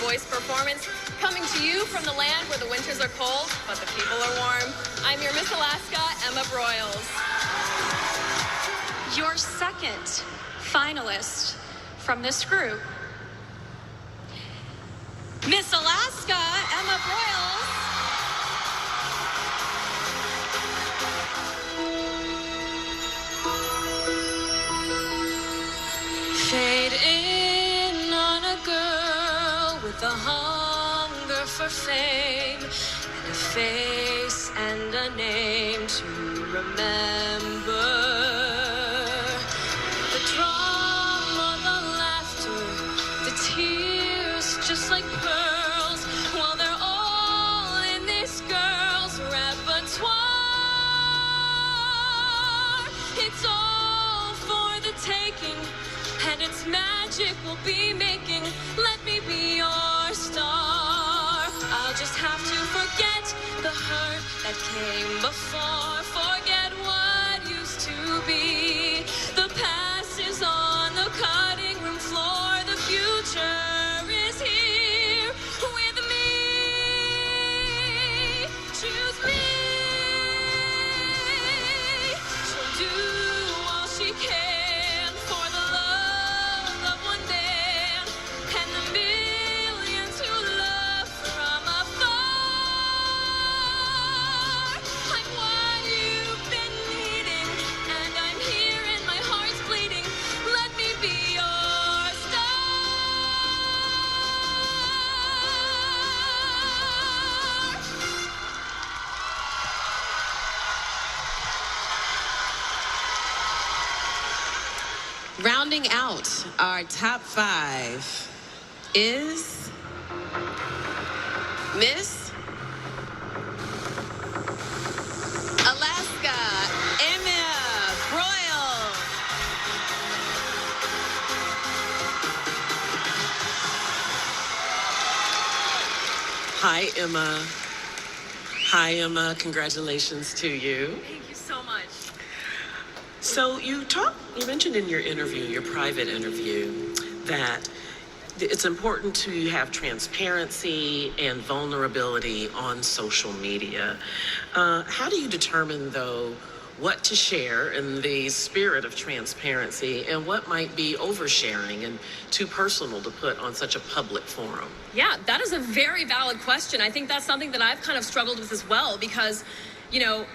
voice performance, coming to you from the land where the winters are cold, but the people are warm. I'm your Miss Alaska, Emma Broyles. Your second finalist from this group, Miss Alaska, Emma Broyles. Fade in on a girl with a hunger for fame and a face and a name to remember. The drama, the laughter, the tears, just like pearls. Well, they're all in this girl's repertoire. It's all for the taking, and its magic will be making. Let me be your star. I'll just have to forget the hurt that came before. Forget what used to be. The past is on the cutting room floor. The future is here with me. Choose me. She'll do all she can for the love of one man and the millions who love from afar. I'm what you've been needing, and I'm here and my heart's bleeding. Let me be your star. Rounding out our top 5 is Miss Alaska, Emma Broyles. Hi, Emma. Hi, Emma. Congratulations to you. Thank you so much. So you mentioned in your interview, your private interview, that it's important to have transparency and vulnerability on social media. How do you determine, though, what to share in the spirit of transparency and what might be oversharing and too personal to put on such a public forum? Yeah, that is a very valid question. I think that's something that I've kind of struggled with as well because, you know,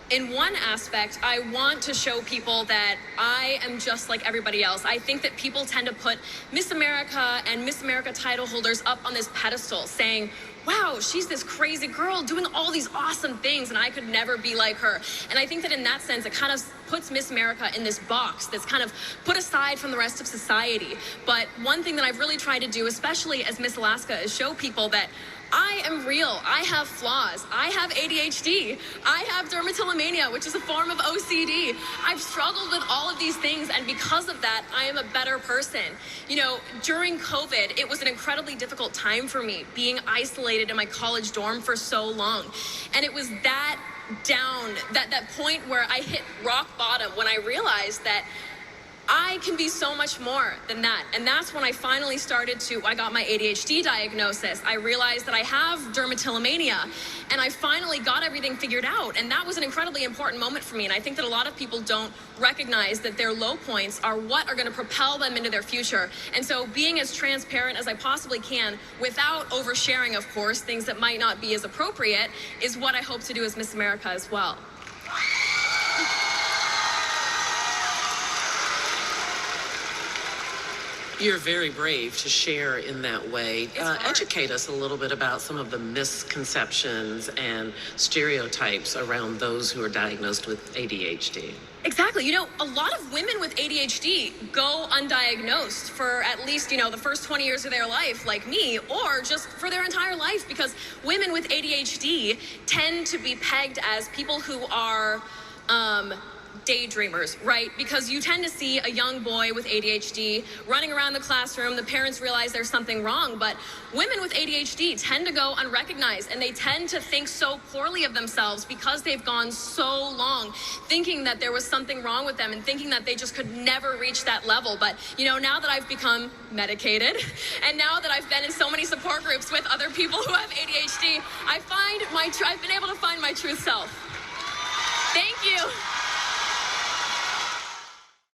in one aspect, I want to show people that I am just like everybody else. I think that people tend to put Miss America and Miss America title holders up on this pedestal saying, wow, she's this crazy girl doing all these awesome things and I could never be like her. And I think that in that sense, it kind of puts Miss America in this box that's kind of put aside from the rest of society. But one thing that I've really tried to do, especially as Miss Alaska, is show people that I am real. I have flaws. I have ADHD. I have dermatillomania, which is a form of OCD. I've struggled with all of these things, and because of that, I am a better person. You know, during COVID, it was an incredibly difficult time for me, being isolated in my college dorm for so long. And it was that point where I hit rock bottom when I realized that I can be so much more than that. And that's when I finally I got my ADHD diagnosis. I realized that I have dermatillomania, and I finally got everything figured out. And that was an incredibly important moment for me. And I think that a lot of people don't recognize that their low points are what are going to propel them into their future. And so being as transparent as I possibly can, without oversharing, of course, things that might not be as appropriate, is what I hope to do as Miss America as well. You're very brave to share in that way. Educate us a little bit about some of the misconceptions and stereotypes around those who are diagnosed with ADHD. Exactly. You know, a lot of women with ADHD go undiagnosed for at least, the first 20 years of their life, like me, or just for their entire life, because women with ADHD tend to be pegged as people who are daydreamers, right? Because you tend to see a young boy with ADHD running around the classroom, the parents realize there's something wrong, but women with ADHD tend to go unrecognized, and they tend to think so poorly of themselves because they've gone so long thinking that there was something wrong with them and thinking that they just could never reach that level. But, you know, now that I've become medicated and now that I've been in so many support groups with other people who have ADHD, I've been able to find my true self.